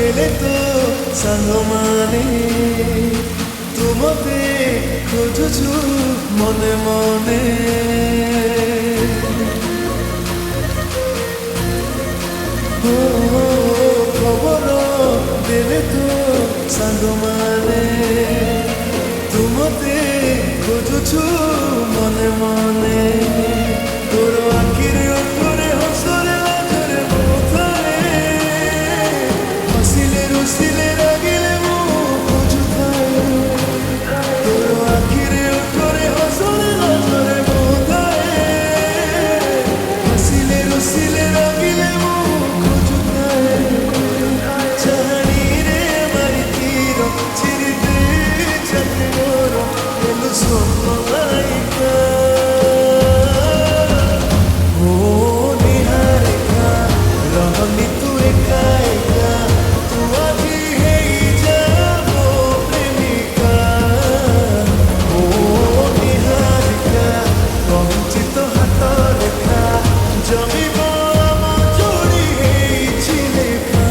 ହେଲେ ତୋ ସାଙ୍ଗମାନେ ତୁ ମୋତେ ଖୋଜୁଛୁ ମନେ ମନେ ଖବର ଦେଲେ ତୋ ସାଙ୍ଗମାନେ ତୁ ମୋତେ ଖୋଜୁଛୁ ମନେ ମନେ ତୋର ଆଖିରେ ଓଠରେ ହସରେ ଲାଜରେ ମୁଁ ଥାଏ ହସିଲେ ରୁସିଲେ ରାଗିଲେ ମୁଁ ଖୋଜୁଥାଏ ତୋର ଆଖିରେ ଓଠରେ ହସରେ ଲାଜରେ ମୁଁ ଥାଏ ହସିଲେ ରୁସିଲେ ରାଗିଲେ ମୁଁ ଚାହାଣୀରେ ମାରି ତୀର ଚିରିଦେ ଚାଲେ ମୋର ହେଲୁ ସ୍ୱପ୍ନମାଳିକା ଓ ନିହାରିକା ରହନି ତୁ ଏକା ଏକା ତୁ ଆଜି ହେଇଯା ମୋ ପ୍ରେମିକା ଓ ନିହାରିକା କହୁଛି ତୋ ହାତ ରେଖା ଜମିବ ଆମ ଯୋଡ଼ି ହେଇଛି ଲେଖା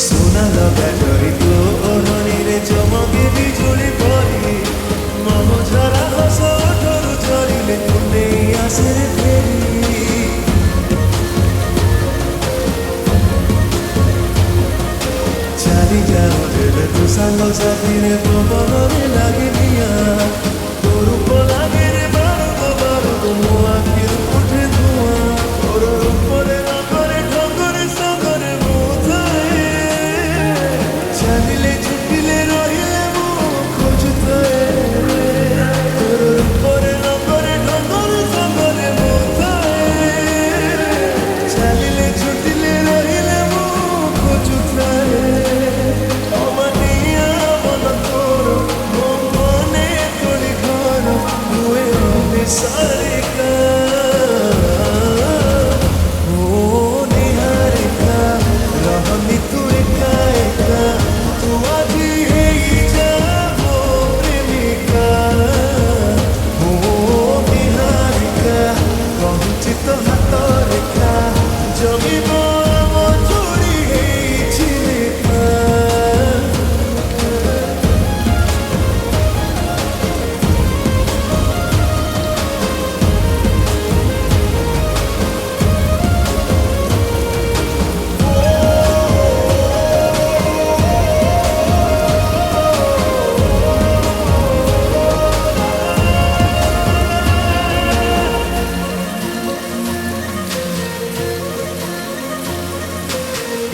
সোনা লগা ডরি তো ওড়নিরে চমকে বিজুଳି পরি মম ঝরা হস ওঠରୁ ঝরিলে নেই আসে ফেরি চালি যাও যেবে তু সাঙ্গ সাথীরে পবନରେ লাগে নিয়া তোর রূপ লাগে রে বারুদ বারুদ ମୋ ଆଖିରୁ ଉଠେ ଧୂଆଁ ତୋର ରୂପରେ ରଙ୍ଗରେ ଢଙ୍ଗରେ ସାଙ୍ଗରେ ମୁଁ ଥାଏ ଚାଲିଲେ ଛୁଟିଲେ ରହିଲେ ମୁଁ ଖୋଜୁଥାଏ ତୋର ରୂପରେ ରଙ୍ଗରେ ଢଙ୍ଗରେ ସାଙ୍ଗରେ ମୁଁ ଥାଏ ଚାଲିଲେ ଛୁଟିଲେ ରହିଲେ ମୁଁ ଖୋଜୁଥାଏ ଅମାନିଆ ମନ ତୋର ମୋ ମନେ ତୋଳି ଘର ହୁଏ ସାରିକା ଓ ନିହାରିକା ରହନି ତୁ ଏକା ଏକା ତୁ ଆଜି ହେଇଯା ମୋ ପ୍ରେମିକା ଓ ନିହାରିକା କହୁଛି ତୋ ହାତ ରେଖା ଜମିବ ଆମ ଯୋଡ଼ି ହେଇଛି ଲେଖା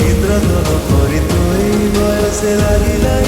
ইন্দ্রধনু করি তুই বয়সে লাগিলাই